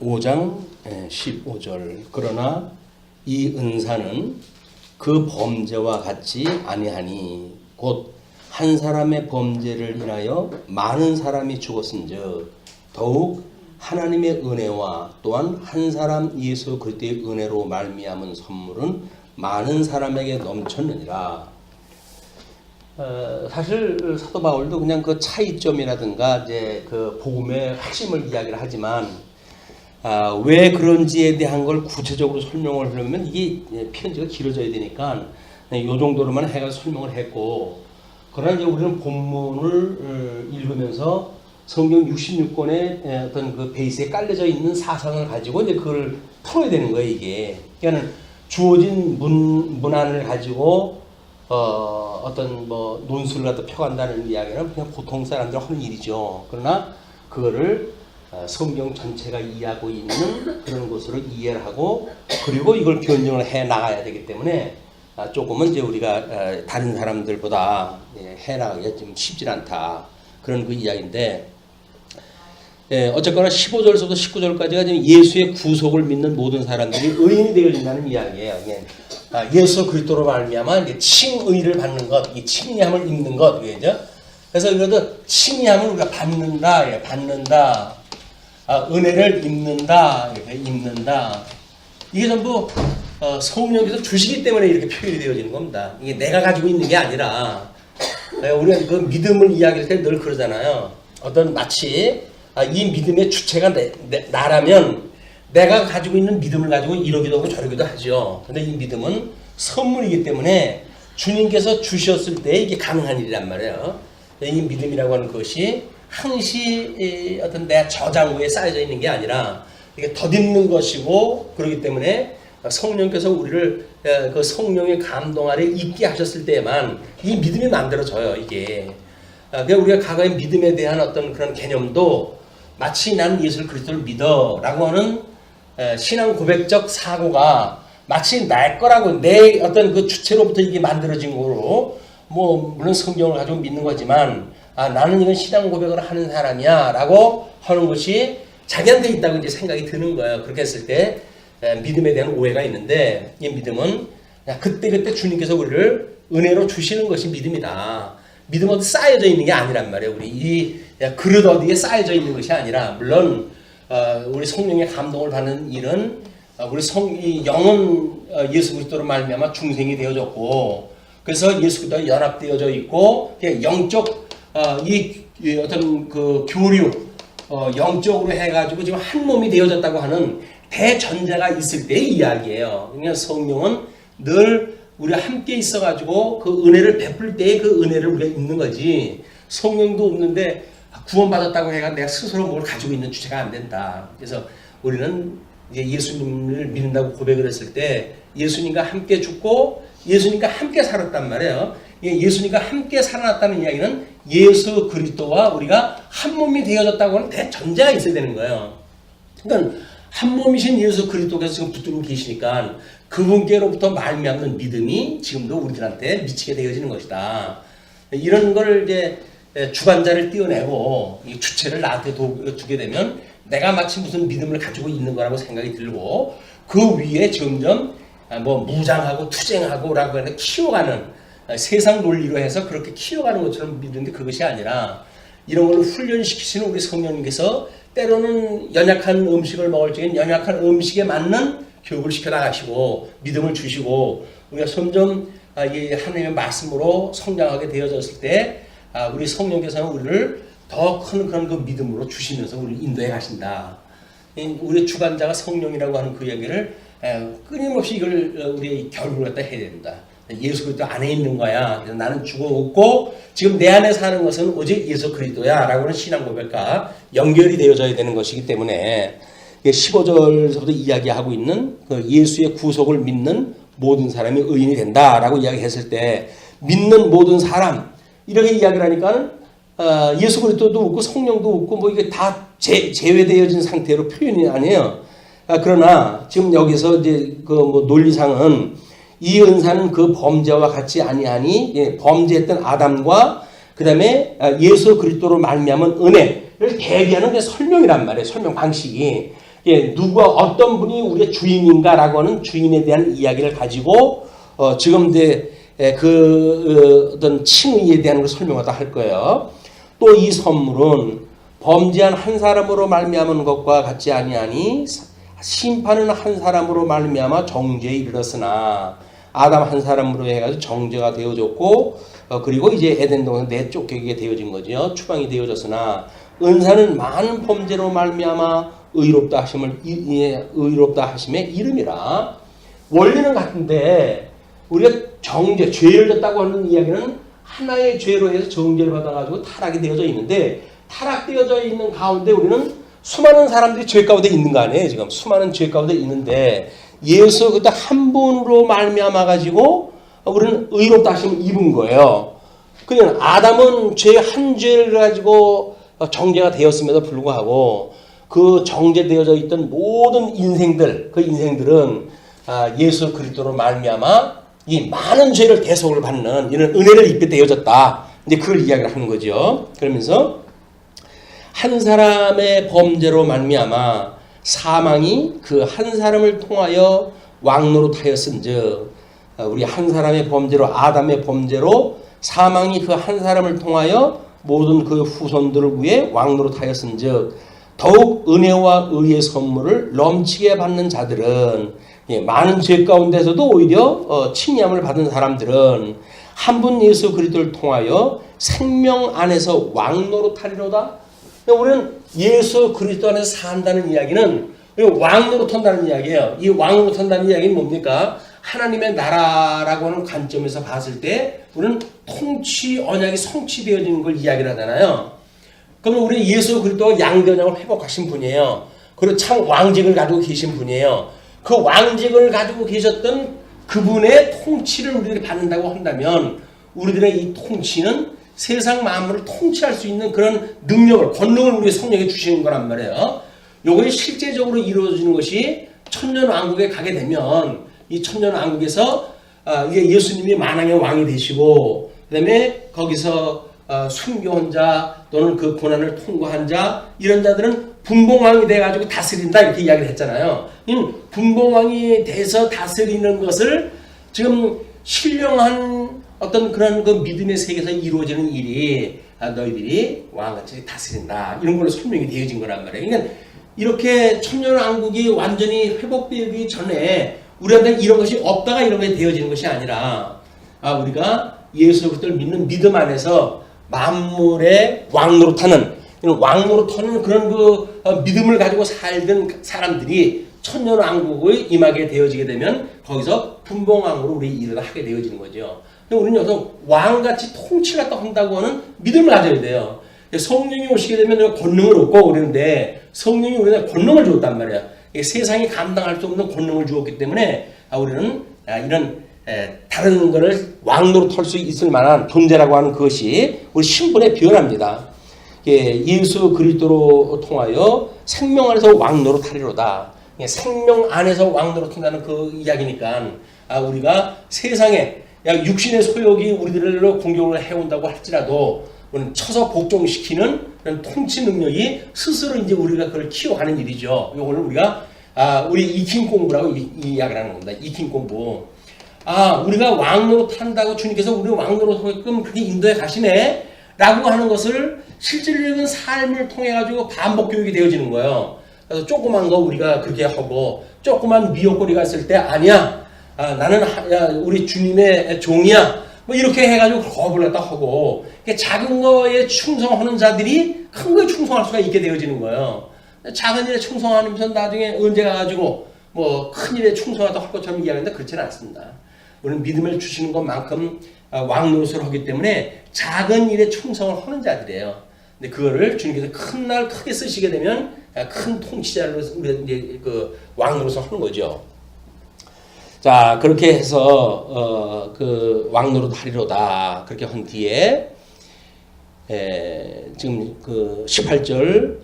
5장 15절 그러나 이 은사는 그 범죄와 같지 아니하니 곧 한 사람의 범죄를 인하여 많은 사람이 죽었은즉 더욱 하나님의 은혜와 또한 한 사람 예수 그리스도의 은혜로 말미암은 선물은 많은 사람에게 넘쳤느니라. 사실 사도 바울도 그냥 그 차이점이라든가 이제 그 복음의 핵심을 이야기를 하지만 왜 그런지에 대한 걸 구체적으로 설명을 하려면 이게 편지가 길어져야 되니까 이 정도로만 해가지고 설명을 했고, 그러나 이제 우리는 본문을 읽으면서 성경 66권의 어떤 그 베이스에 깔려져 있는 사상을 가지고 이제 그걸 풀어야 되는 거예요, 이게. 그러니까 주어진 문안을 가지고 어떤 뭐 논술을 갖다 펴간다는 이야기는 그냥 보통 사람들 하는 일이죠. 그러나 그거를 성경 전체가 이해하고 있는 그런 것으로 이해를 하고 그리고 이걸 변증을 해 나가야 되기 때문에 조금은 이제 우리가 다른 사람들보다 해 나가기가 좀 쉽지 않다. 그런 그 이야기인데, 어쨌거나 15절에서부터 19절까지가 예수의 구속을 믿는 모든 사람들이 의인이 되어진다는 이야기예요. 예수 그리스도로 말미암아 이제 칭의를 받는 것, 이 칭의함을 입는 것, 그죠? 그래서 이것도 칭의함을 우리가 받는다, 은혜를 입는다, 이렇게 입는다. 이게 전부 성령께서 주시기 때문에 이렇게 표현이 되어지는 겁니다. 이게 내가 가지고 있는 게 아니라, 우리가 그 믿음을 이야기할 때 늘 그러잖아요. 어떤 마치 이 믿음의 주체가 나라면 내가 가지고 있는 믿음을 가지고 이러기도 하고 저러기도 하죠. 근데 이 믿음은 선물이기 때문에 주님께서 주셨을 때 이게 가능한 일이란 말이에요. 이 믿음이라고 하는 것이 항시 어떤 내 저장고에 쌓여져 있는 게 아니라 이게 덧입는 것이고, 그렇기 때문에 성령께서 우리를 그 성령의 감동 아래 있게 하셨을 때에만 이 믿음이 만들어져요, 이게. 그러니까 우리가 과거의 믿음에 대한 어떤 그런 개념도 마치 나는 예수 그리스도를 믿어 라고 하는 신앙 고백적 사고가 마치 날 거라고, 내 어떤 그 주체로부터 이게 만들어진 거로, 뭐 물론 성경을 가지고 믿는 거지만 나는 이건 신앙 고백을 하는 사람이야 라고 하는 것이 자기한테 있다고 이제 생각이 드는 거예요. 그렇게 했을 때 믿음에 대한 오해가 있는데, 이 믿음은 그때그때 주님께서 우리를 은혜로 주시는 것이 믿음이다. 믿음은 어디 쌓여져 있는 게 아니란 말이에요. 우리 이 그릇 어디에 쌓여져 있는 것이 아니라, 물론 우리 성령의 감동을 받는 일은 우리 이 영은 예수 그리스도로 말미암아 중생이 되어졌고, 그래서 예수 그리스도와 연합되어져 있고, 영적 이 어떤 그 교류 영적으로 해가지고 지금 한 몸이 되어졌다고 하는 대전제가 있을 때의 이야기예요. 그러니까 성령은 늘 우리가 함께 있어가지고 그 은혜를 베풀 때의 그 은혜를 우리가 입는 거지, 성령도 없는데 구원받았다고 해가 내가 스스로 뭘 가지고 있는 주체가 안 된다. 그래서 우리는 이제 예수님을 믿는다고 고백을 했을 때 예수님과 함께 죽고 예수님과 함께 살았단 말이에요. 예수님과 함께 살아났다는 이야기는 예수 그리스도와 우리가 한 몸이 되어졌다고 하는 대전제가 있어야 되는 거예요. 그러니까 한 몸이신 예수 그리스도께서 지금 붙들고 계시니까 그분께로부터 말미암는 믿음이 지금도 우리들한테 미치게 되어지는 것이다. 이런 걸 이제 주관자를 띄어내고 이 주체를 나한테 두게 되면 내가 마치 무슨 믿음을 가지고 있는 거라고 생각이 들고, 그 위에 점점 뭐 무장하고 투쟁하고 라고 하는 키워가는 세상 논리로 해서 그렇게 키워가는 것처럼 믿는데, 그것이 아니라 이런 걸로 훈련시키시는 우리 성령님께서 때로는 연약한 음식을 먹을 적엔 연약한 음식에 맞는 교육을 시켜나가시고 믿음을 주시고, 우리가 점점 이 하나님의 말씀으로 성장하게 되어졌을 때 우리 성령께서는 우리를 더 큰 그런 그 믿음으로 주시면서 우리를 인도해 가신다. 우리의 주관자가 성령이라고 하는 그 얘기를 끊임없이 이걸 우리의 결국을 갖다 해야 된다. 예수 그리스도 안에 있는 거야. 그래서 나는 죽어없고 지금 내 안에 사는 것은 오직 예수 그리스도야 라고 하는 신앙 고백과 연결이 되어져야 되는 것이기 때문에 15절에서부터 이야기하고 있는 그 예수의 구속을 믿는 모든 사람이 의인이 된다라고 이야기했을 때, 믿는 모든 사람 이렇게 이야기를 하니까 예수 그리스도도 없고 성령도 없고 뭐 이게 다 제외되어진 상태로 표현이 아니에요. 그러나 지금 여기서 이제 그 뭐 논리상은 이 은사는 그 범죄와 같지 아니하니, 범죄했던 아담과 그 다음에 예수 그리스도로 말미암은 은혜를 대비하는 게 설명이란 말이에요. 설명 방식이. 예, 누가 어떤 분이 우리의 주인인가라고 하는 주인에 대한 이야기를 가지고 지금 이제 어떤 칭의에 대한 걸 설명하다 할 거예요. 또 이 선물은 범죄한 한 사람으로 말미암은 것과 같지 아니하니 심판은 한 사람으로 말미암아 정죄에 이르렀으나 아담 한 사람으로 해가지고 정죄가 되어졌고 그리고 이제 에덴 동산 내쫓기게 되어진 거죠. 추방이 되어졌으나 은사는 많은 범죄로 말미암아 의롭다 하심에 이름이라. 원리는 같은데 우리가 정죄, 죄를 졌다고 하는 이야기는 하나의 죄로 해서 정죄를 받아가지고 타락이 되어져 있는데 타락되어져 있는 가운데 우리는 수많은 사람들이 죄 가운데 있는 거 아니에요. 지금 수많은 죄 가운데 있는데 예수 그때 한 분으로 말미암아 가지고 우리는 의롭다 하심을 입은 거예요. 그냥 아담은 죄 한 죄를 가지고 정죄가 되었음에도 불구하고 그 정죄되어져 있던 모든 인생들, 그 인생들은 예수 그리스도로 말미암아 이 많은 죄를 대속을 받는 이런 은혜를 입게 되어졌다. 이제 그걸 이야기를 하는 거죠. 그러면서 한 사람의 범죄로 말미암아 사망이 그 한 사람을 통하여 왕노릇하였은즉 우리 한 사람의 범죄로 아담의 범죄로 사망이 그 한 사람을 통하여 모든 그 후손들을 위해 왕노릇하였은즉 더욱 은혜와 의의 선물을 넘치게 받는 자들은 많은 죄 가운데서도 오히려 칭의함을 받은 사람들은 한 분 예수 그리스도를 통하여 생명 안에서 왕노릇하리로다. 우리는 예수 그리스도 안에서 산다는 이야기는 왕노릇한다는 이야기예요. 이 왕노릇한다는 이야기는 뭡니까? 하나님의 나라라고 하는 관점에서 봤을 때 우리는 통치 언약이 성취되어지는 걸 이야기를 하잖아요. 그러면 우리 예수 그리스도가 양변형을 회복하신 분이에요. 그리고 참 왕직을 가지고 계신 분이에요. 그 왕직을 가지고 계셨던 그분의 통치를 우리들이 받는다고 한다면 우리들의 이 통치는 세상 만물을 통치할 수 있는 그런 능력을, 권능을 우리 성령에 주시는 거란 말이에요. 요것이 실제적으로 이루어지는 것이 천년왕국에 가게 되면 이 천년왕국에서 예수님이 만왕의 왕이 되시고 그 다음에 거기서 순교한 자 또는 그 고난을 통과한 자 이런 자들은 분봉왕이 돼가지고 다스린다 이렇게 이야기를 했잖아요. 분봉왕이 돼서 다스리는 것을 지금 신령한 어떤 그런 그 믿음의 세계에서 이루어지는 일이 너희들이 왕같이 다스린다 이런 걸로 설명이 되어진 거란 말이에요. 그러니까 이렇게 천년왕국이 완전히 회복되기 전에 우리한테 이런 것이 없다가 이런 것이 되어지는 것이 아니라 우리가 예수 그리스도를 믿는 믿음 안에서 만물의 왕노릇하는 그런 그 믿음을 가지고 살던 사람들이 천년왕국의 임하게 되어지게 되면 거기서 분봉왕으로 우리 일을 하게 되어지는 거죠. 우리는 여기서 왕같이 통치를 한다고 하는 믿음을 가져야 돼요. 성령이 오시게 되면 권능을 얻고 그러는데 성령이 우리한테 권능을 주었단 말이야. 세상이 감당할 수 없는 권능을 주었기 때문에 우리는 이런 다른 것을 왕노로 털 수 있을 만한 존재라고 하는 그것이 우리 신분에 변합니다. 예수 그리스도로 통하여 생명 안에서 왕노로 타리로다. 생명 안에서 왕노로 탄다는 그 이야기니까 우리가 세상에 육신의 소욕이 우리들로 공격을 해온다고 할지라도 우리는 쳐서 복종시키는 그런 통치 능력이 스스로 이제 우리가 그걸 키워가는 일이죠. 이거를 우리가 우리 익힌 공부라고 이야기를 하는 겁니다. 익힌 공부. 우리가 왕노로 탄다고 주님께서 우리 왕노로 하게끔 그렇게 인도해 가시네 라고 하는 것을 실질적인 삶을 통해 가지고 반복 교육이 되어지는 거예요. 그래서 조그만 거 우리가 그렇게 하고 조그만 미역거리가 있을 때 아니야. 나는 우리 주님의 종이야. 뭐 이렇게 해가지고 겁을 갖다 하고 작은 거에 충성하는 자들이 큰 거에 충성할 수가 있게 되어지는 거예요. 작은 일에 충성하면서 나중에 언제 가가지고 뭐 큰 일에 충성하다 할 것처럼 이야기하는데 그렇지는 않습니다. 우리는 믿음을 주시는 것만큼 왕노릇을 하기 때문에 작은 일에 충성을 하는 자들이에요. 근데 그거를 주님께서 큰 날 크게 쓰시게 되면 큰 통치자로 우리가 이제 그 왕노릇을 하는 거죠. 자, 그렇게 해서 그 왕노릇 하리로다 그렇게 한 뒤에 지금 그 18절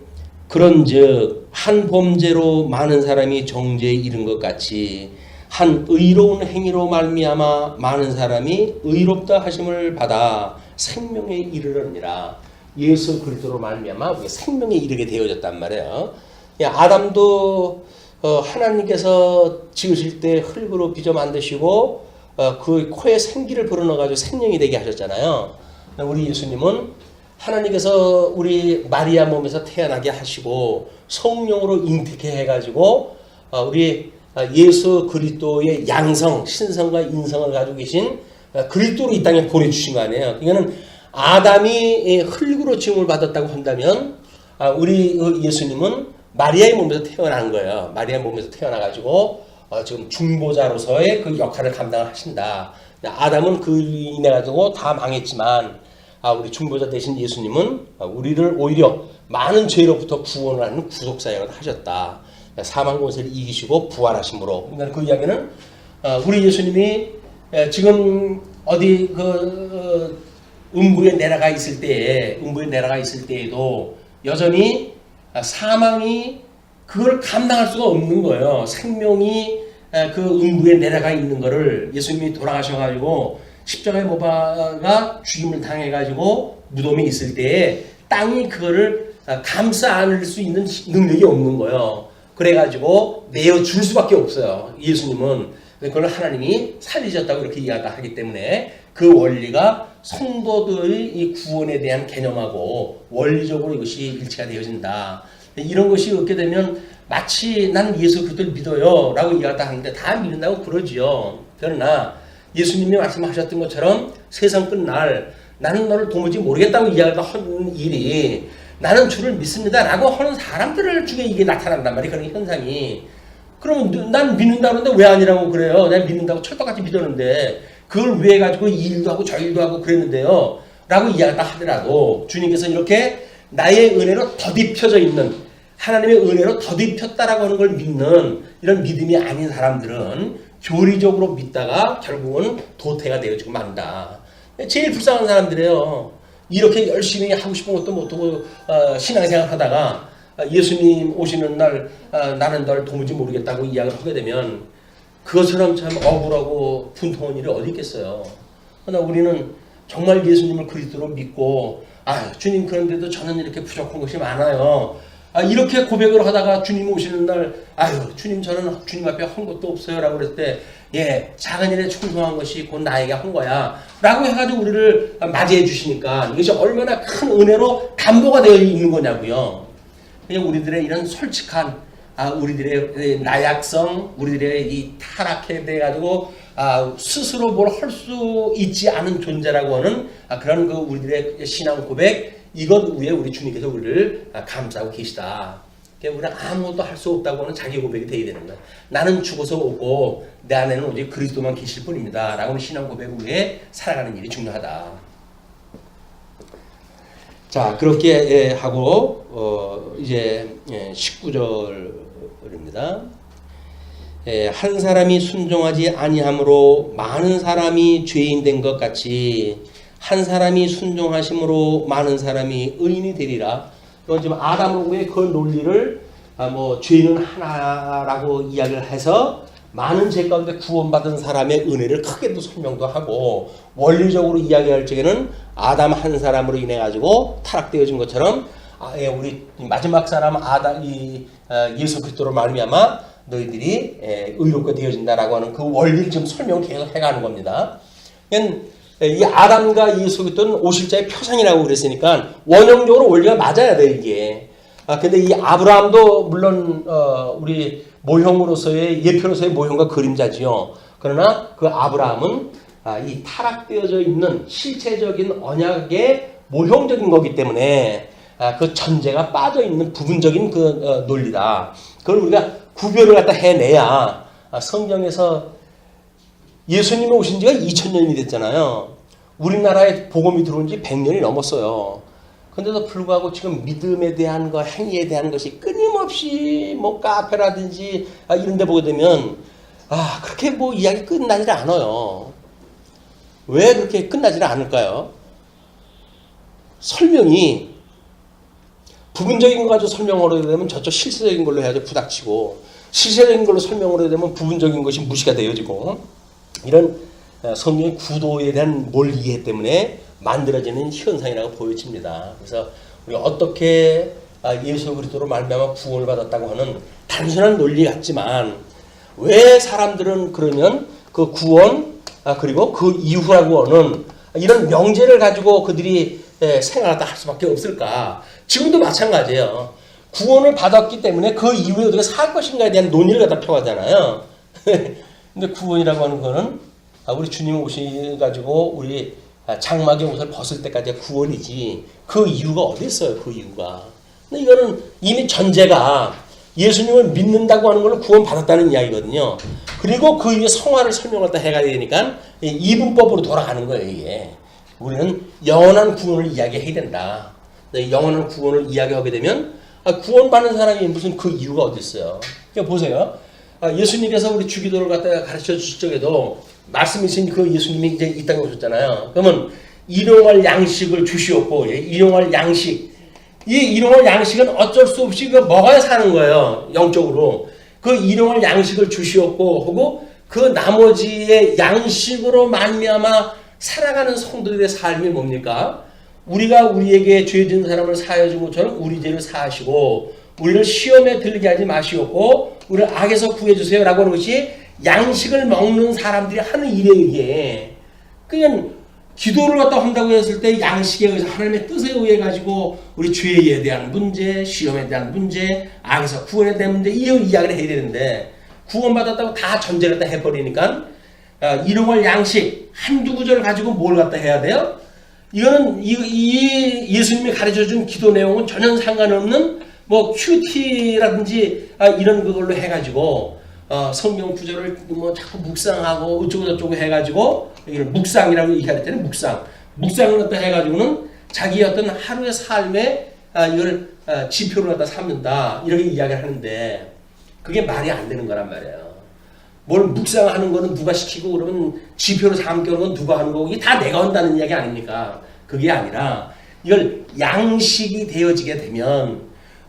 그런즉 한 범죄로 많은 사람이 정죄에 이른 것 같이 한 의로운 행위로 말미암아 많은 사람이 의롭다 하심을 받아 생명에 이르느니라. 예수 그리스도로 말미암아 우리가 생명에 이르게 되어졌단 말이에요. 아담도 하나님께서 지으실 때 흙으로 빚어 만드시고 그 코에 생기를 불어넣어가지고 생명이 되게 하셨잖아요. 우리 예수님은 하나님께서 우리 마리아 몸에서 태어나게 하시고 성령으로 잉태케 해가지고 우리 예수 그리스도의 양성, 신성과 인성을 가지고 계신 그리스도로 이 땅에 보내주신 거 아니에요. 그러니까 아담이 흙으로 지음을 받았다고 한다면 우리 예수님은 마리아의 몸에서 태어난 거예요. 마리아의 몸에서 태어나가지고 지금 중보자로서의 그 역할을 감당을 하신다. 아담은 그 인해 가지고 다 망했지만 우리 중보자 대신 예수님은 우리를 오히려 많은 죄로부터 구원을 하는 구속사역을 하셨다. 사망 권세를 이기시고 부활하심으로. 그러니까 그 이야기는 우리 예수님이 지금 어디 음부에 내려가 있을 때에도 여전히 사망이 그걸 감당할 수가 없는 거예요. 생명이 그 음부에 내려가 있는 거를 예수님이 돌아가셔가지고 십자가에 못 박아 죽임을 당해가지고 무덤에 있을 때에 땅이 그거를 감싸 안을 수 있는 능력이 없는 거예요. 그래가지고 내어줄 수밖에 없어요. 예수님은 그걸 하나님이 살리셨다고 이렇게 이야기하기 때문에 그 원리가 성도들의 이 구원에 대한 개념하고 원리적으로 이것이 일치가 되어진다. 이런 것이 없게 되면 마치 난 예수 그리스도를 믿어요 라고 이야기를 하는데 다 믿는다고 그러지요. 그러나 예수님이 말씀하셨던 것처럼 세상 끝날 나는 너를 도무지 모르겠다고 이야기하는 일이 나는 주를 믿습니다 라고 하는 사람들 중에 이게 나타난단 말이에요. 그런 현상이. 그러면 난 믿는다고 하는데 왜 아니라고 그래요? 내가 믿는다고 철떡같이 믿었는데 그걸 왜 가지고 이 일도 하고 저 일도 하고 그랬는데요 라고 이야기를 하더라도 주님께서 이렇게 나의 은혜로 더딥혀져 있는 하나님의 은혜로 더딥혔다라고 하는 걸 믿는 이런 믿음이 아닌 사람들은 교리적으로 믿다가 결국은 도태가 되어지고 만다. 제일 불쌍한 사람들이에요. 이렇게 열심히 하고 싶은 것도 못하고 신앙생활 하다가 예수님 오시는 날 나는 널 도무지 모르겠다고 이야기를 하게 되면 그것처럼 참 억울하고 분통한 일이 어디 있겠어요. 그러나 우리는 정말 예수님을 그리스도로 믿고 주님 그런데도 저는 이렇게 부족한 것이 많아요. 이렇게 고백을 하다가 주님 오시는 날 주님 저는 주님 앞에 한 것도 없어요 라고 그랬을 때 작은 일에 충성한 것이 곧 나에게 한 거야 라고 해가지고 우리를 맞이해 주시니까 이것이 얼마나 큰 은혜로 담보가 되어 있는 거냐고요. 그냥 우리들의 이런 솔직한 우리들의 나약성, 우리들의 이 타락에 대해 가지고 스스로 뭘 할 수 있지 않은 존재라고 하는 그런 그 우리들의 신앙 고백, 이것 위에 우리 주님께서 우리를 감싸고 계시다. 우리는 아무것도 할 수 없다고 하는 자기 고백이 되어야 되는 거야. 나는 죽어서 오고 내 안에는 오직 그리스도만 계실 뿐입니다. 라고 하는 신앙 고백 위에 살아가는 일이 중요하다. 자, 그렇게 하고 이제 19절입니다. 한 사람이 순종하지 아니함으로 많은 사람이 죄인 된 것 같이 한 사람이 순종하심으로 많은 사람이 의인이 되리라. 이건 지금 아담의 그 논리를 죄인은 하나라고 이야기를 해서 많은 죄 가운데 구원받은 사람의 은혜를 크게도 설명도 하고 원리적으로 이야기할 적에는 아담 한 사람으로 인해 가지고 타락되어진 것처럼 우리 마지막 사람 예수 그리스도로 말미암아 너희들이 의롭게 되어진다라고 하는 그 원리를 지금 설명을 계속 해가는 겁니다. 이 아담과 예수 그리스도는 오실자의 표상이라고 그랬으니까 원형적으로 원리가 맞아야 돼 이게. 근데 이 아브라함도 물론 우리 모형으로서의 예표로서의 모형과 그림자지요. 그러나 그 아브라함은 이 타락되어져 있는 실체적인 언약의 모형적인 거기 때문에 그 전제가 빠져 있는 부분적인 그 논리다. 그걸 우리가 구별을 갖다 해내야 성경에서 예수님이 오신 지가 2000년이 됐잖아요. 우리나라에 복음이 들어온 지 100년이 넘었어요. 그런데도 불구하고 지금 믿음에 대한 거, 행위에 대한 것이 끊임없이 카페라든지 이런 데 보게 되면 그렇게 이야기 끝나질 않아요. 왜 그렇게 끝나질 않을까요? 설명이 부분적인 거 가지고 설명을 하게 되면 저쪽 실체적인 걸로 해야지 부닥치고 실체적인 걸로 설명을 하게 되면 부분적인 것이 무시가 되어지고 이런 성경의 구도에 대한 몰이해 때문에 만들어지는 현상이라고 보여집니다. 그래서 우리가 어떻게 예수 그리스도로 말미암아 구원을 받았다고 하는 단순한 논리 같지만 왜 사람들은 그러면 그 구원 그리고 그 이후라고 하는 이런 명제를 가지고 그들이 생각하다 할 수밖에 없을까? 지금도 마찬가지예요. 구원을 받았기 때문에 그 이후에 어떻게 살 것인가에 대한 논의를 갖다 펴가잖아요. 근데 구원이라고 하는 거는 우리 주님 오셔가지고 우리 장막의 옷을 벗을 때까지가 구원이지 그 이유가 어디 있어요? 그 이유가. 근데 이거는 이미 전제가 예수님을 믿는다고 하는 걸로 구원받았다는 이야기거든요. 그리고 그 이후에 성화를 설명을 다 해가야 되니까 이분법으로 돌아가는 거예요. 이게. 우리는 영원한 구원을 이야기해야 된다. 영원한 구원을 이야기하게 되면 구원받는 사람이 무슨 그 이유가 어디 있어요? 그러니까 보세요. 예수님께서 우리 주기도를 갖다가 가르쳐 주실 적에도 말씀이신 그 예수님이 이제 이 땅에 오셨잖아요. 그러면 일용할 양식을 주시옵고, 일용할 양식. 이 일용할 양식은 어쩔 수 없이 그 먹어야 사는 거예요. 영적으로. 그 일용할 양식을 주시옵고 하고 그 나머지의 양식으로 말미암아 살아가는 성도들의 삶이 뭡니까? 우리가 우리에게 죄 지은 사람을 사하여 준 것처럼 우리 죄를 사하시고 우리를 시험에 들게 하지 마시옵고 우리를 악에서 구해주세요 라고 하는 것이 양식을 먹는 사람들이 하는 일에 의해 그냥 기도를 갖다 한다고 했을 때 양식에 의해서 하나님의 뜻에 의해 가지고 우리 죄에 대한 문제, 시험에 대한 문제, 악에서 구원에 대한 문제 이 이야기를 해야 되는데 구원받았다고 다 전제를 갖다 해버리니까 일용할 양식 한두 구절을 가지고 뭘 갖다 해야 돼요? 이거는 이 예수님이 가르쳐준 기도 내용은 전혀 상관없는 뭐 큐티라든지 이런 그걸로 해가지고 성경 구절을 뭐 자꾸 묵상하고 어쩌고 저쩌고 해가지고 이걸 묵상이라고 얘기할 때는 묵상을 갖다 해가지고는 자기 어떤 하루의 삶에 이걸 지표를 갖다 삼는다 이렇게 이야기를 하는데 그게 말이 안 되는 거란 말이에요. 뭘 묵상하는 거는 누가 시키고 그러면 지표로 삼는 건 누가 하는 거고 이게 다 내가 한다는 이야기 아닙니까? 그게 아니라 이걸 양식이 되어지게 되면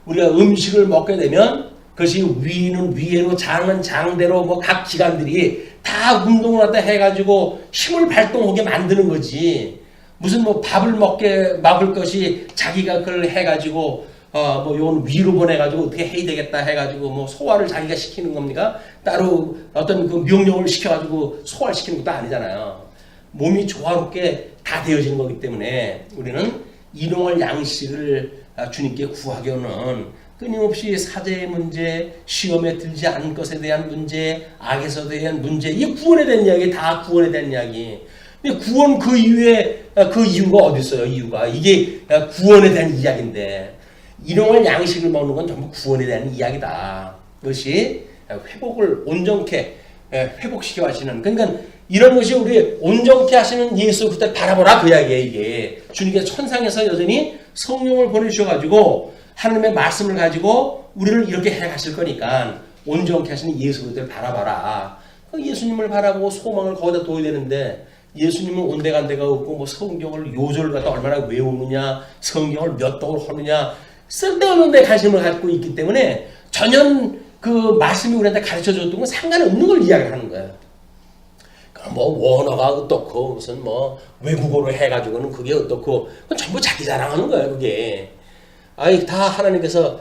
우리가 음식을 먹게 되면 그것이 위는 위로 장은 장대로 뭐 각 기관들이 다 운동을 갖다 해가지고 힘을 발동하게 만드는 거지. 무슨 뭐 밥을 먹을 것이 자기가 그걸 해가지고 뭐 요건 위로 보내가지고 어떻게 해야 되겠다 해가지고 뭐 소화를 자기가 시키는 겁니까? 따로 어떤 그 명령을 시켜가지고 소화를 시키는 것도 아니잖아요. 몸이 조화롭게 다 되어지는 거기 때문에 우리는 일용할 양식을 주님께 구하기는 끊임없이 사제의 문제, 시험에 들지 않은 것에 대한 문제, 악에서 대한 문제, 이게 구원에 대한 이야기, 다 구원에 대한 이야기. 근데 구원 그 이후에 그 이유가 어디 있어요? 이유가 이게 구원에 대한 이야기인데 일용할 양식을 먹는 건 전부 구원에 대한 이야기다. 그것이 회복을 온전케 회복시켜 하시는. 그러니까 이런 것이 우리 온전케 하시는 예수 그때 바라보라 그 이야기예요. 이게 주님께서 천상에서 여전히 성령을 보내주셔가지고 하나님의 말씀을 가지고 우리를 이렇게 해가실 거니까 온전케 하시는 예수 그때를 바라봐라. 예수님을 바라보고 소망을 거기다 둬야 되는데 예수님은 온데간데가 없고 뭐 성경을 요절을 갖다 얼마나 외우느냐, 성경을 몇 독을 하느냐 쓸데없는 데 관심을 갖고 있기 때문에 전혀 그 말씀이 우리한테 가르쳐줬던 건 상관없는 걸 이야기를 하는 거예요. 뭐 원어가 어떻고 무슨 뭐 외국어로 해가지고는 그게 어떻고 그건 전부 자기 자랑하는 거예요. 그게 다 하나님께서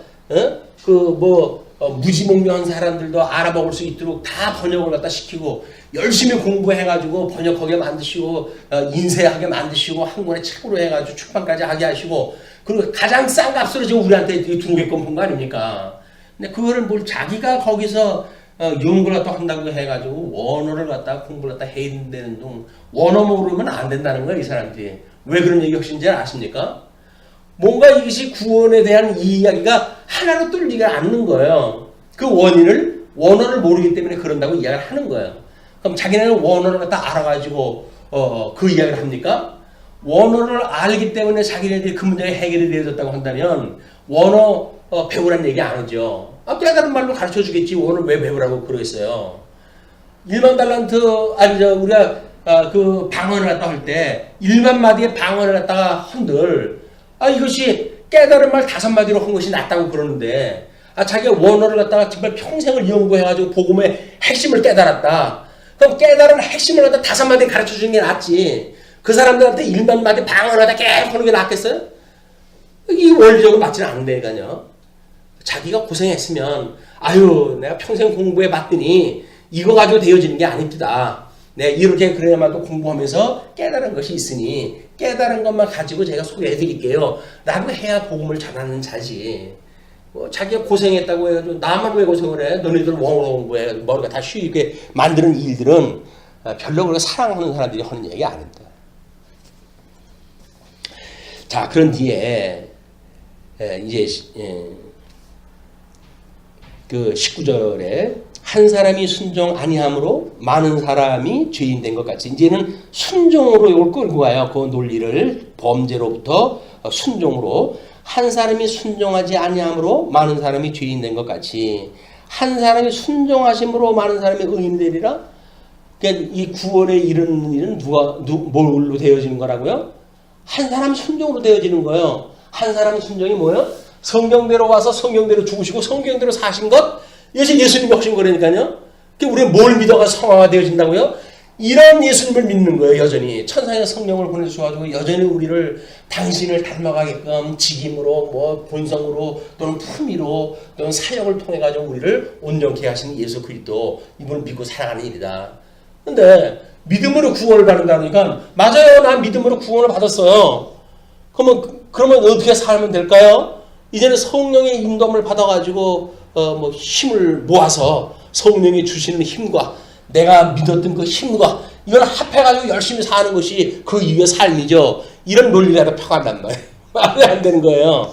무지몽명한 사람들도 알아먹을 수 있도록 다 번역을 갖다 시키고 열심히 공부해가지고 번역하게 만드시고 인쇄하게 만드시고 한 권에 책으로 해가지고 출판까지 하게 하시고 그리고 가장 싼 값으로 지금 우리한테 들어오게끔 한 거 아닙니까? 근데 그거를 뭘 자기가 거기서 연구를 갖다 한다고 해가지고 원어를 갖다 공부를 갖다 해야 되는 동 원어 모르면 안 된다는 거예요. 이 사람들이. 왜 그런 얘기 하시는지 아십니까? 뭔가 이것이 구원에 대한 이 이야기가 하나로 뚫리가 않는 거예요. 그 원어를 모르기 때문에 그런다고 이야기를 하는 거예요. 그럼 자기네는 원어를 갖다 알아가지고 그 이야기를 합니까? 원어를 알기 때문에 자기네들이 그 문제가 해결이 되어졌다고 한다면 원어 배우라는 얘기 안 하죠. 깨달은 말로 가르쳐 주겠지. 원어를 왜 배우라고 그러겠어요. 1만 달란트 우리가 그 방언을 갖다 할 때 1만 마디의 방언을 갖다가 한들 이것이 깨달은 말 5마디로 한 것이 낫다고 그러는데 자기가 원어를 갖다가 정말 평생을 연구해가지고 복음의 핵심을 깨달았다. 그럼 깨달은 핵심을 갖다 5마디 가르쳐 주는 게 낫지. 그 사람들한테 1만 마디 방언을 갖다 계속 하는 게 낫겠어요? 이 원리적으로 맞지는 않는다니까요. 자기가 고생했으면 아유 내가 평생 공부해 봤더니 이거 가지고 되어지는 게 아닙니다. 네, 이렇게 그래야만도 공부하면서 깨달은 것이 있으니 깨달은 것만 가지고 제가 소개해 드릴게요 라고 해야 복음을 전하는 자지. 자기가 고생했다고 해가지고 나만 왜 고생을 해? 너네들 웡으로 공부해 머리가 다 쉬게 만드는 일들은 별로 그렇게 사랑하는 사람들이 하는 얘기 아닙니다. 자, 그런 뒤에 이제 그 19절에 한 사람이 순종 아니함으로 많은 사람이 죄인 된 것 같이 이제는 순종으로 이걸 끌고 가요. 그 논리를 범죄로부터 순종으로 한 사람이 순종하지 아니함으로 많은 사람이 죄인 된 것 같이 한 사람이 순종하심으로 많은 사람이 의인 되리라. 그러니까 이 구원에 이르는 일은 뭘로 되어지는 거라고요? 한 사람 순종으로 되어지는 거예요. 한 사람 순종이 뭐예요? 성경대로 와서 성경대로 죽으시고 성경대로 사신 것 이것이 예수님이 하신 거라니까요. 우리가 뭘 믿어가 성화가 되어진다고요? 이런 예수님을 믿는 거예요. 여전히 천상의 성령을 보내주셔가지고 여전히 우리를 당신을 닮아가게끔 직임으로 뭐 본성으로 또는 품위로 또는 사역을 통해 가지고 우리를 온전케 하시는 예수 그리스도 이분을 믿고 살아가는 일이다. 근데 믿음으로 구원을 받는다니까 맞아요. 난 믿음으로 구원을 받았어요. 그러면 어떻게 살면 될까요? 이제는 성령의 인도함을 받아가지고 뭐 힘을 모아서 성령이 주시는 힘과 내가 믿었던 그 힘과 이걸 합해가지고 열심히 사는 것이 그 이후의 삶이죠. 이런 논리라도 펴간단 말이에요. 말이 안 되는 거예요.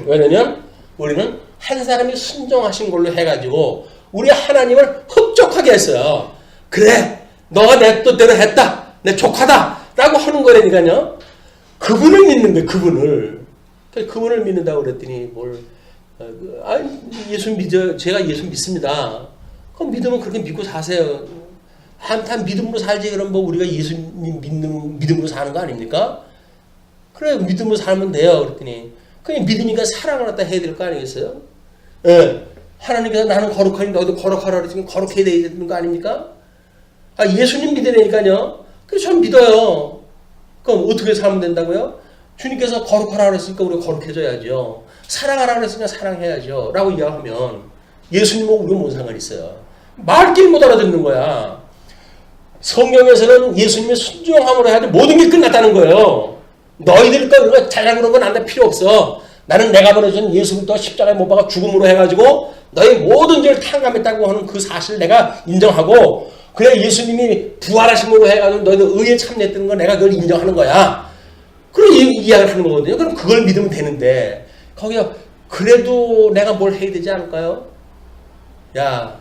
왜냐면 우리는 한 사람이 순종하신 걸로 해가지고 우리 하나님을 흡족하게 했어요. 그래 너가 내 뜻대로 했다. 내 족하다. 라고 하는 거라니까요. 그분을 믿는 거예요. 그분을 믿는다고 그랬더니 예수 믿어. 제가 예수 믿습니다. 그럼 믿으면 그렇게 믿고 사세요. 한탄 믿음으로 살지. 그럼 뭐 우리가 예수님 믿음으로 사는 거 아닙니까? 그래 믿음으로 살면 돼요. 그랬더니 그냥 믿으니까 사랑을 갖다 해야 될 거 아니겠어요? 예. 하나님께서 나는 거룩하니 너도 거룩하라 그랬으면 거룩해야 되는 거 아닙니까? 예수님 믿으니까요. 그래서 전 믿어요. 그럼 어떻게 살면 된다고요? 주님께서 거룩하라 그랬으니까 우리가 거룩해져야죠. 사랑하라 그랬으니까 사랑해야죠. 라고 이야기하면 예수님은 우리가 뭔 상관이 있어요. 말길 못 알아듣는 거야. 성경에서는 예수님의 순종함으로 해야 돼. 모든 게 끝났다는 거예요. 너희들 거 잘하고 그런 건 안 돼. 필요 없어. 나는 내가 보내준 예수 그리스도 십자가에 못 박아 죽음으로 해가지고 너희 모든 죄를 탕감했다고 하는 그 사실을 내가 인정하고 그래 예수님이 부활하심으로 해가지고 너희들 의에 참여했던 거 내가 그걸 인정하는 거야. 그런 이야기를 하는 거거든요. 그럼 그걸 믿으면 되는데 거기가 그래도 내가 뭘 해야 되지 않을까요? 야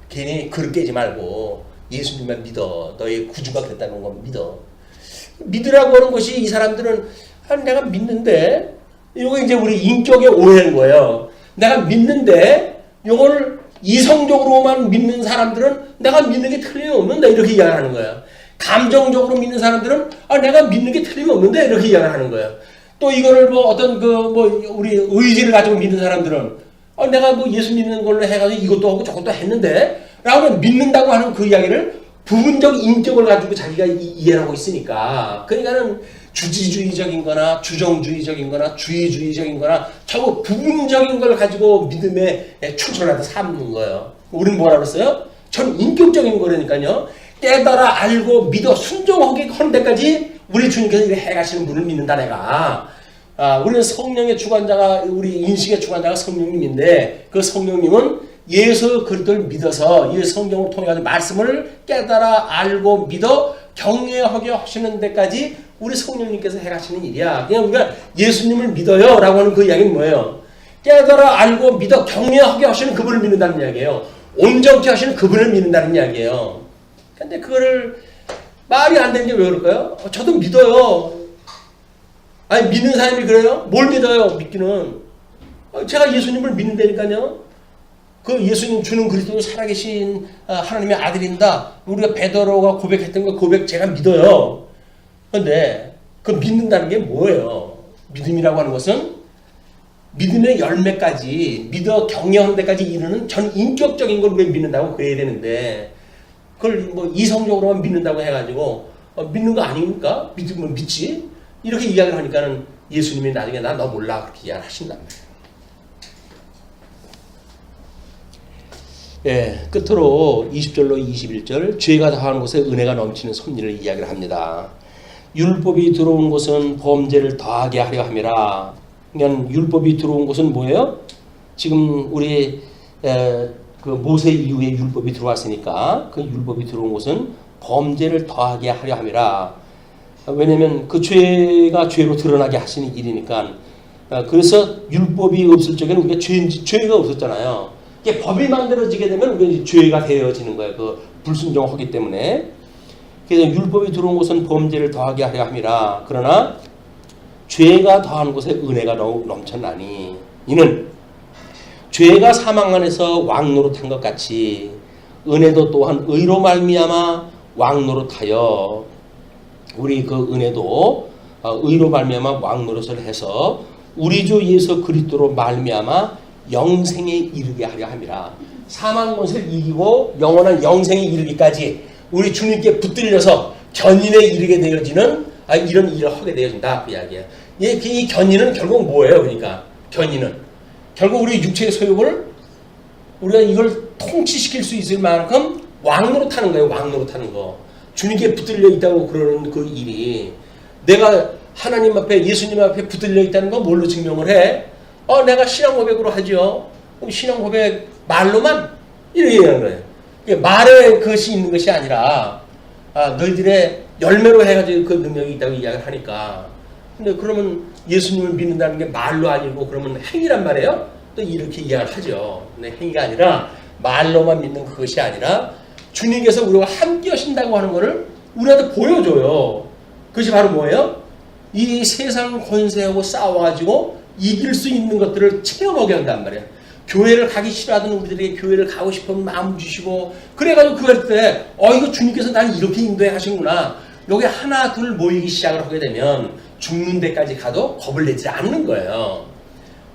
괜히 그릇 깨지 말고 예수님만 믿어. 너희 구주가 그랬다는 건 믿어. 믿으라고 하는 것이 이 사람들은 내가 믿는데 이거 이제 우리 인격의 오해인 거예요. 내가 믿는데 이걸 이성적으로만 믿는 사람들은 내가 믿는 게 틀림없는데 이렇게 이야기하는 거야. 감정적으로 믿는 사람들은 내가 믿는 게 틀림없는데 이렇게 이야기하는 거야. 또 이거를 뭐 어떤 우리 의지를 가지고 믿는 사람들은 내가 뭐 예수 믿는 걸로 해가지고 이것도 하고 저것도 했는데 라고 믿는다고 하는 그 이야기를 부분적 인격을 가지고 자기가 이해를 하고 있으니까 그러니까는 주지주의적인 거나 주정주의적인 거나 주의주의적인 거나 저거 부분적인 걸 가지고 믿음에 추천하다 삼는 거예요. 우리는 뭐라 그랬어요? 전 인격적인 거라니까요. 깨달아 알고 믿어 순종하게 하는 데까지 우리 주님께서 이렇게 해가시는 분을 믿는다 내가. 우리는 성령의 주관자가 우리 인식의 주관자가 성령님인데 그 성령님은 예수 그리스도를 믿어서 이 성경을 통해 말씀을 깨달아 알고 믿어 경외하게 하시는 데까지 우리 성령님께서 해가시는 일이야. 그냥 우리가 예수님을 믿어요 라고 하는 그 이야기는 뭐예요? 깨달아 알고 믿어 경외하게 하시는 그분을 믿는다는 이야기예요. 온전케 하시는 그분을 믿는다는 이야기예요. 근데 그거를 말이 안 되는 게 왜 그럴까요? 저도 믿어요. 아니 믿는 사람이 그래요? 뭘 믿어요? 믿기는 제가 예수님을 믿는다니까요. 그 예수님 주는 그리스도 살아계신 하나님의 아들인다. 우리가 베드로가 고백했던 그 고백 제가 믿어요. 그런데 그 믿는다는 게 뭐예요? 믿음이라고 하는 것은 믿음의 열매까지 믿어 경외하는 데까지 이르는 전 인격적인 걸 우리가 믿는다고 그래야 되는데 그걸 뭐 이성적으로만 믿는다고 해가지고 믿는 거 아닙니까? 믿으면 믿지? 이렇게 이야기를 하니까는 예수님이 나중에 나 너 몰라 그렇게 이야기를 하신단 말이에요. 예, 끝으로 20절로 21절 죄가 다하는 곳에 은혜가 넘치는 섭리를 이야기를 합니다. 율법이 들어온 곳은 범죄를 더하게 하려 함이라. 그러니까 율법이 들어온 곳은 뭐예요? 지금 우리 그 모세 이후에 율법이 들어왔으니까 그 율법이 들어온 곳은 범죄를 더하게 하려 함이라. 왜냐하면 그 죄가 죄로 드러나게 하시는 일이니까. 그래서 율법이 없을 적에는 우리가 죄가 없었잖아요. 이게 법이 만들어지게 되면 우리가 죄가 되어지는 거예요. 그 불순종하기 때문에. 그래서 율법이 들어온 곳은 범죄를 더하게 하려 함이라. 그러나 죄가 더한 곳에 은혜가 넘쳤나니 이는 죄가 사망 안에서 왕노릇한 것 같이 은혜도 또한 의로 말미암아 왕노릇하여 우리 그 은혜도 의로 말미암아 왕노릇을 해서 우리 주 예수 그리스도로 말미암아 영생에 이르게 하려 함이라. 사망 권세를 이기고 영원한 영생에 이르기까지 우리 주님께 붙들려서 견인에 이르게 되어지는 이런 일을 하게 되어진다 그 이야기야. 이 견인은 결국 뭐예요? 그러니까 견인은 결국 우리 육체의 소욕을 우리가 이걸 통치시킬 수 있을 만큼 왕노릇하는 거예요. 왕노릇하는 거. 주님께 붙들려 있다고 그러는 그 일이 내가 하나님 앞에 예수님 앞에 붙들려 있다는 거 뭘로 증명을 해? 내가 신앙 고백으로 하죠. 그럼 신앙 고백 말로만 이렇게 얘기하는 거예요. 말에 그것이 있는 것이 아니라 너희들의 열매로 해가지고 그 능력이 있다고 이야기를 하니까. 근데 그러면 예수님을 믿는다는 게 말로 아니고 그러면 행위란 말이에요. 또 이렇게 이야기를 하죠. 근데 행위가 아니라 말로만 믿는 그것이 아니라 주님께서 우리와 함께 하신다고 하는 것을 우리한테 보여줘요. 그것이 바로 뭐예요? 이 세상 권세하고 싸워가지고 이길 수 있는 것들을 체험하게 한단 말이에요. 교회를 가기 싫어하던 우리들에게 교회를 가고 싶은 마음 주시고 그래가지고 그럴 때 이거 주님께서 나를 이렇게 인도해 하시는구나. 여기 하나 둘 모이기 시작을 하게 되면 죽는 데까지 가도 겁을 내지 않는 거예요.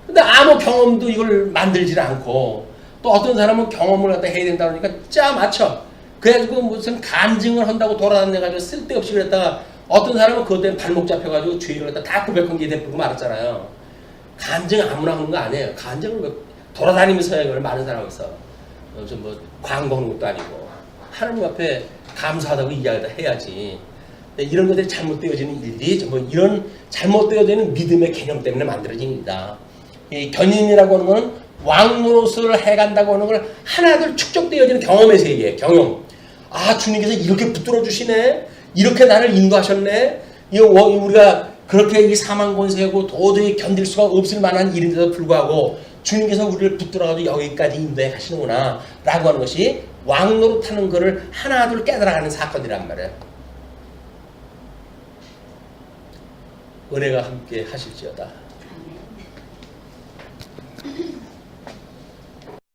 근데 아무 경험도 이걸 만들지 않고 또 어떤 사람은 경험을 갖다 해야 된다 그러니까 짜 맞춰. 그래가지고 무슨 간증을 한다고 돌아다녀가지고 쓸데없이 그랬다가 어떤 사람은 그것 때문에 발목 잡혀가지고 죄를 갖다 다 고백한 게 되고 말았잖아요. 간증 아무나 하는 거 아니에요. 간증을 돌아다니면서 해야 그걸 많은 사람에서 무슨 뭐 광고 하는 것도 아니고 하나님 앞에 감사하다고 이야기를 해야지. 이런 것들이 잘못되어지는 일들이 뭐 이런 잘못되어지는 믿음의 개념 때문에 만들어진 일이다. 이 견인이라고 하는 것은 왕노릇을 해간다고 하는 걸 하나둘 축적되어지는 경험에서 얘기해요. 경험. 주님께서 이렇게 붙들어 주시네. 이렇게 나를 인도하셨네. 우리가 그렇게 이 사망 권세하고 도저히 견딜 수가 없을 만한 일인데도 불구하고 주님께서 우리를 붙들어가지고 여기까지 인도해 가시는구나 라고 하는 것이 왕노릇하는 것을 하나둘 깨달아가는 사건이란 말이에요. 은혜가 함께 하실지어다.